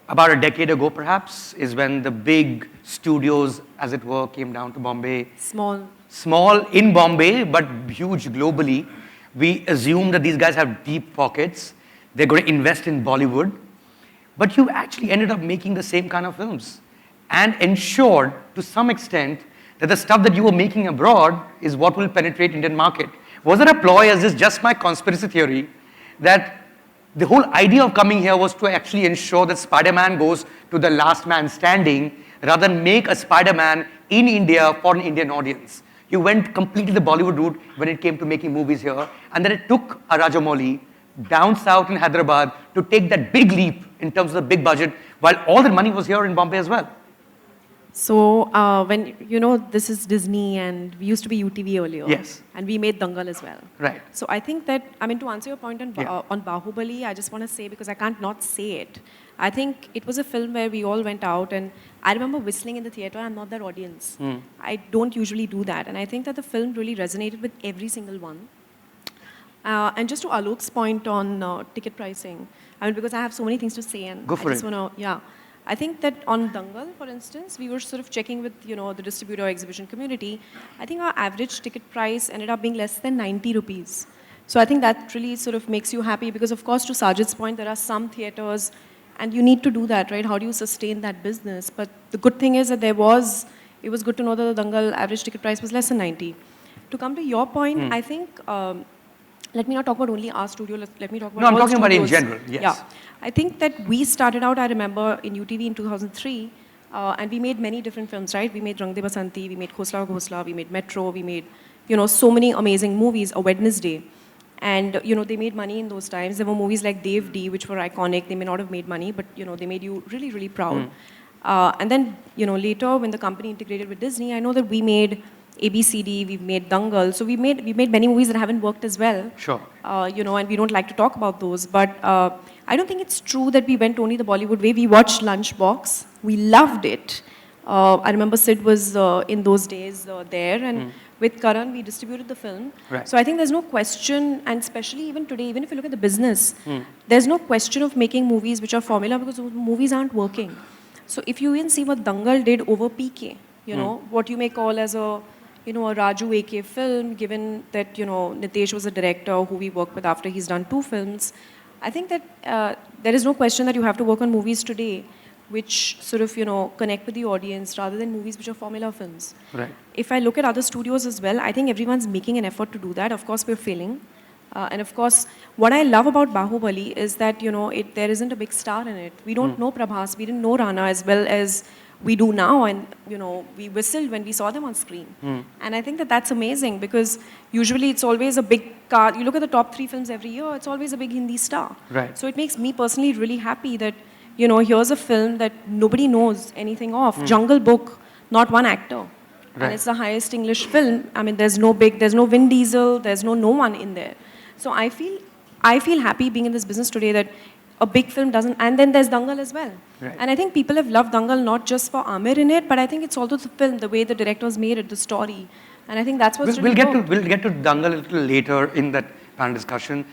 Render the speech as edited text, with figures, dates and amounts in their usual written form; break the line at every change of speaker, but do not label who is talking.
About a decade ago, perhaps, is when the big studios, as it were, came down to Bombay.
Small.
Small in Bombay, but huge globally. We assume that these guys have deep pockets. They're going to invest in Bollywood. But you actually ended up making the same kind of films and ensured, to some extent, that the stuff that you were making abroad is what will penetrate Indian market. Was it a ploy, or is this just my conspiracy theory, that the whole idea of coming here was to actually ensure that Spider-Man goes to the last man standing rather than make a Spider-Man in India for an Indian audience? You went completely the Bollywood route when it came to making movies here, and then it took a Rajamouli down south in Hyderabad to take that big leap in terms of the big budget, while all the money was here in Bombay as well.
So when, this is Disney and we used to be UTV earlier.
Yes.
And we made Dangal as well.
Right.
So I think that, to answer your point on Bahubali, I just want to say, because I can't not say it, I think it was a film where we all went out, and I remember whistling in the theater. I'm not that audience. I don't usually do that. And I think that the film really resonated with every single one. And just to Alok's point on ticket pricing, because I have so many things to say, and
Go for
I just
it.
want to, I think that on Dangal, for instance, we were sort of checking with, the distributor exhibition community. I think our average ticket price ended up being less than 90 rupees. So I think that really sort of makes you happy, because of course, to Sajid's point, there are some theaters, and you need to do that, right? How do you sustain that business? But the good thing is that it was good to know that the Dangal average ticket price was less than 90. To come to your point, I think, let me not talk about only our studio, let me talk about
I'm
all
talking about in
studios.
general, yes.
Yeah. I think that we started out, I remember, in UTV in 2003, and we made many different films, right? We made Rang De Basanti, we made Khosla Ghosla, we made Metro, we made, so many amazing movies, A Wednesday. And, they made money in those times. There were movies like Dev D, which were iconic. They may not have made money, but, they made you really, really proud. And then, later, when the company integrated with Disney, I know that we made ABCD, we've made Dangal. So we made many movies that haven't worked as well.
Sure.
And we don't like to talk about those. But I don't think it's true that we went only the Bollywood way. We watched Lunchbox. We loved it. I remember Sid was in those days there, and with Karan, we distributed the film.
Right.
So I think there's no question, and especially even today, even if you look at the business, there's no question of making movies which are formula, because those movies aren't working. So if you even see what Dangal did over PK, what you may call as a Raju AK film, given that, Nitesh was a director who we worked with after he's done 2 films, I think that there is no question that you have to work on movies today which sort of, connect with the audience rather than movies which are formula films.
Right.
If I look at other studios as well, I think everyone's making an effort to do that. Of course, we're failing. And of course, what I love about Bahubali is that, there isn't a big star in it. We don't know Prabhas, we didn't know Rana as well as we do now, and we whistled when we saw them on screen. And I think that that's amazing, because usually it's always a big cast. You look at the top 3 films every year, it's always a big Hindi star.
Right.
So it makes me personally really happy that, here's a film that nobody knows anything of. Jungle Book, not one actor.
Right.
And it's the highest English film. there's no Vin Diesel, there's no one in there. So I feel happy being in this business today that a big film doesn't, and then there's Dangal as well.
Right.
And I think people have loved Dangal not just for Amir in it, but I think it's also the film, the way the directors made it, the story. And I think that's what's
We'll
really
get to Dangal a little later in that panel discussion.